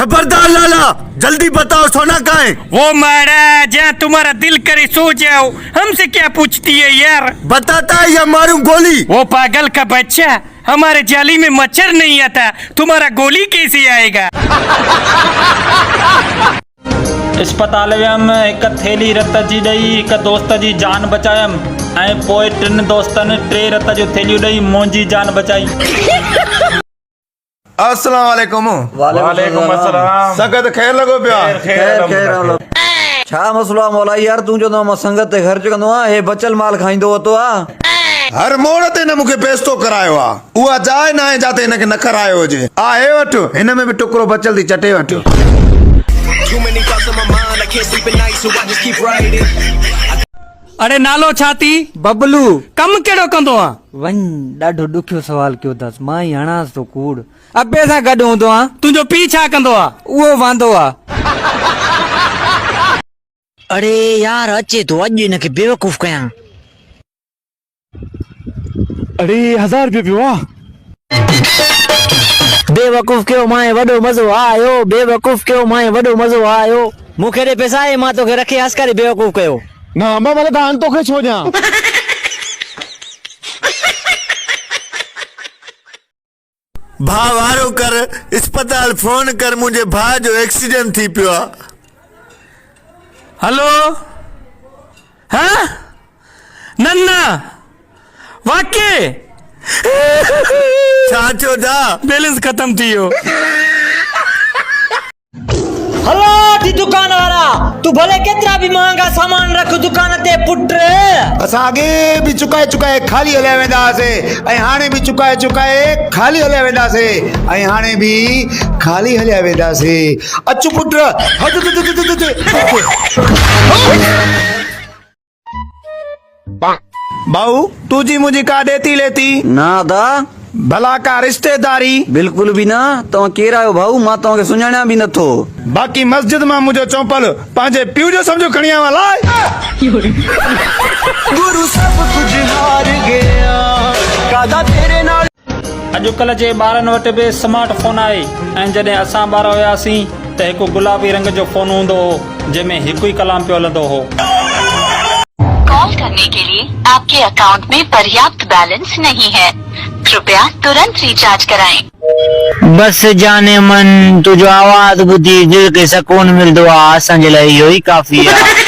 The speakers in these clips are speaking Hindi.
खबरदार लाला, जल्दी बताओ सोना कहाँ है? वो मारा जहाँ तुम्हारा दिल करे सो जाओ, हमसे क्या पूछती है यार? बताता है या मारूं गोली? वो पागल का बच्चा, हमारे जाली में मच्छर नहीं आता, तुम्हारा गोली कैसे आएगा? अस्पताल में एक थैली रत जी ॾेई हिक दोस्त जी जान बचायम ऐं पोइ 3 दोस्तनि 3 रत जो थैलियूं ॾेई मुंहिंजी जान बचाई। अस्सलाम वालेकुम। वालेकुम अस्सलाम। सगत खैर लगो पिया? खैर छा मसलो मौला यार, तू जो न संगत ते खर्च कंदो आ, हे बचल माल खाइंदो तो आ। हर मोड़ ते न मुखे पेस्तो करायो आ, उहा जाए ना है जाते इनके न करायो हुजे। आ हे वठ, इन में भी टुकड़ो बचल थी चटे वठ। अरे नालो छाती? बबलू। कम केड़ो कंदो आ? वन ॾाढो ॾुखियो सवाल कयो अथस, मां ई हणांस तो कूड़ अबे सां गॾु हूंदो आ। तुंहिंजो पीउ छा कंदो आ? उहो वांदो आ। अरे यार अचे तो अॼु हिनखे बेवकूफ़ कयां। अरे 1000 रुपया पियो आ। बेवकूफ़ कयो मां वॾो मज़ो आयो, बेवकूफ़ कयो मां वॾो मज़ो आयो। मूंखे ॾे पैसा आहे, मां तोखे रखे हंस करे बेवकूफ़ कयो। ना मां मतलब दान तोखे छो ॾियां? भाउ वारो कर, अस्पताल फोन कर, मुंहिंजे भाउ जो एक्सीडेंट थी पियो आ। हेलो, हाँ नन्ना वाके छा थियो था? बैलेंस खत्म थी वियो। हलो थी दुकान वारा, तू भले केतिरा भी महंगा सामान रख दुकान ते पुट। असां अॻे बि चुकाए चुकाए खाली हलिया वेंदासीं ऐं हाणे बि चुकाए चुकाए खाली हलिया वेंदासीं ऐं हाणे बि खाली हलिया वेंदासीं। अच पुट, भाऊ तुझी मुझी का देती लेती? ना दा भला का रिश्तेदारी? बिल्कुल भी ना। तो केर आयो भाऊ, मां तोखे सुञाणा भी नथो। बाकी मस्जिद में मुझे चौपल पांजे पियो जो समझो खणिया वाला। गुरु सब कुछ हार गया, कादा तेरे नाल। अॼुकल्ह जे ॿारनि वटि बि स्मार्टफोन आहे ऐं जॾहिं असां ॿार हुयासीं त हिकु गुलाबी रंग जो फोन हूंदो हो जंहिंमें हिकु ई कलाम पियो हलंदो हो। कॉल करने के लिए आपके अकाउंट में पर्याप्त बैलेंस नहीं है, कृपया तुरंत रिचार्ज कराएं। बस जाने मन तुझो आवाज ॿुधी दिल खे सुकून मिलंदो आहे, असांजे लाइ इहो ई काफ़ी आहे।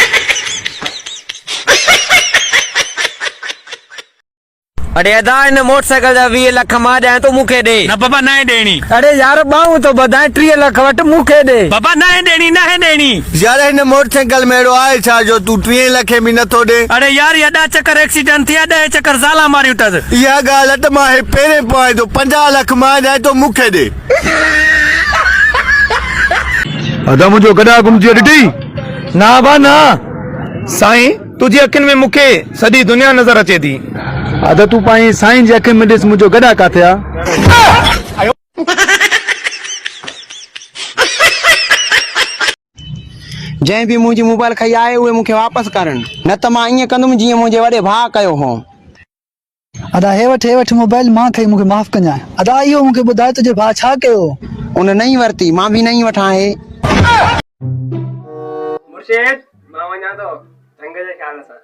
अरे अदा इन मोटरसाइकिल जा 20 लख मां ॾियां तो मूंखे ॾे। ना बाबा ना है देनी। अरे यार बाहूं तो बधाए 30 लख वट मूंखे ॾे। बाबा ना है देनी, ना है देनी। यार हिन मोटरसाइकिल में अहिड़ो आहे छा जो तूं 30 लखे में नथो ॾे? अरे यार ये 10 चक्कर एक्सीडेंट थिया, 10 चक्कर ज़ाला मारियूं अथसि। इहा ॻाल्हि अट मां हे पहिरें पाए तो 50 लख मां ॾियां तो मूंखे ॾे। अदा मुझो गड़ा गुमजी ॾिठी? ना बा ना साईं तुझी अखियुनि में मूंखे सॼी दुनिया नज़र अचे थी। अदा तू पाई साईं जे अखियुनि में ॾिस, मुझो गड़ा काथे आ? जंहिं भी मुंहिंजी मोबाइल खई आहे उहे मूंखे वापसि करनि, न त मां ईअं कंदुमि जीअं मुंहिंजे वॾे भाउ कयो हो। अदा हे वठ मोबाइल मां खई, मूंखे माफ़ कजांइ। अदा इहो मूंखे ॿुधाए तुंहिंजे भाउ छा कयो? उन नहीं वरिती, मां भी नहीं वठां हे। मुर्शिद मां वञा थो ढंग जे ख्याल सां।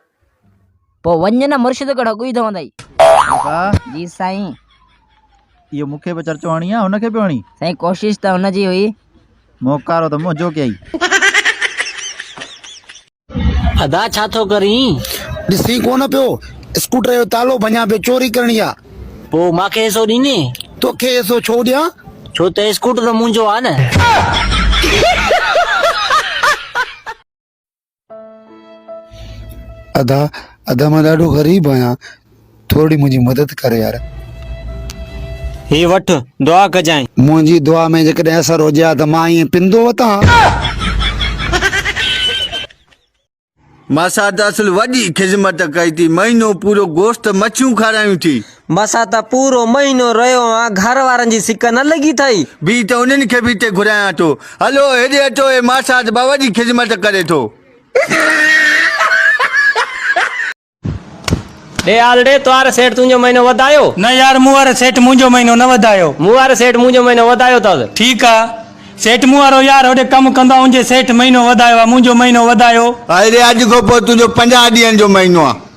पो वञ न मुर्शिद कड़ो कोई दवंदई। जी साईं। इहो मूंखे बि चर्चो हणी आहे, हुनखे बि हणी? साईं कोशिश त हुनजी हुई। मोकारो त मुंहिंजो कयई। अदा छा थो करी? ॾिसी कोन पियो, स्कूटर जो तालो भञा पे चोरी करणी आ। पो मांखे एसो ॾीने? तोखे एसो छो ॾियां? छो त स्कूटर मुंहिंजो आहे न। अदा मां ॾाढो ग़रीब आहियां, थोड़ी मुंहिंजी मदद करे यार। हे वठ दुआ कजांइ। मुंहिंजी दुआ में जेकॾहिं असर हुजे हा त मां ईअं पिंदो वतां। मां असल वॾी ख़िदमत कई थी, महीनो पूरो गोश्त मच्छियूं खारायूं थी। बसा त पूरो महीनो रहियो आ, घर वारनि जी सिक न लगी थई। बी त उन्हनि खे बि हिते घुरायां थो। हलो हेॾे अचो, हे मासाद बाबा जी ख़िदमत करे थो। ॾे हाल ॾे, तुआरे सेठ तुंहिंजो महीनो वधायो? न यार मूं वारे सेठ मुंहिंजो महीनो न वधायो। मूं वारे सेठ मुंहिंजो महीनो वधायो अथसि। ठीकु आहे, सेठ मूं वारो यार होॾे कमु कंदो आहे, उनजे सेठ महीनो वधायो आहे, मुंहिंजो महीनो वधायो। अरे अॼु खां पोइ तुंहिंजो 50 ॾींहंनि जो महीनो आहे।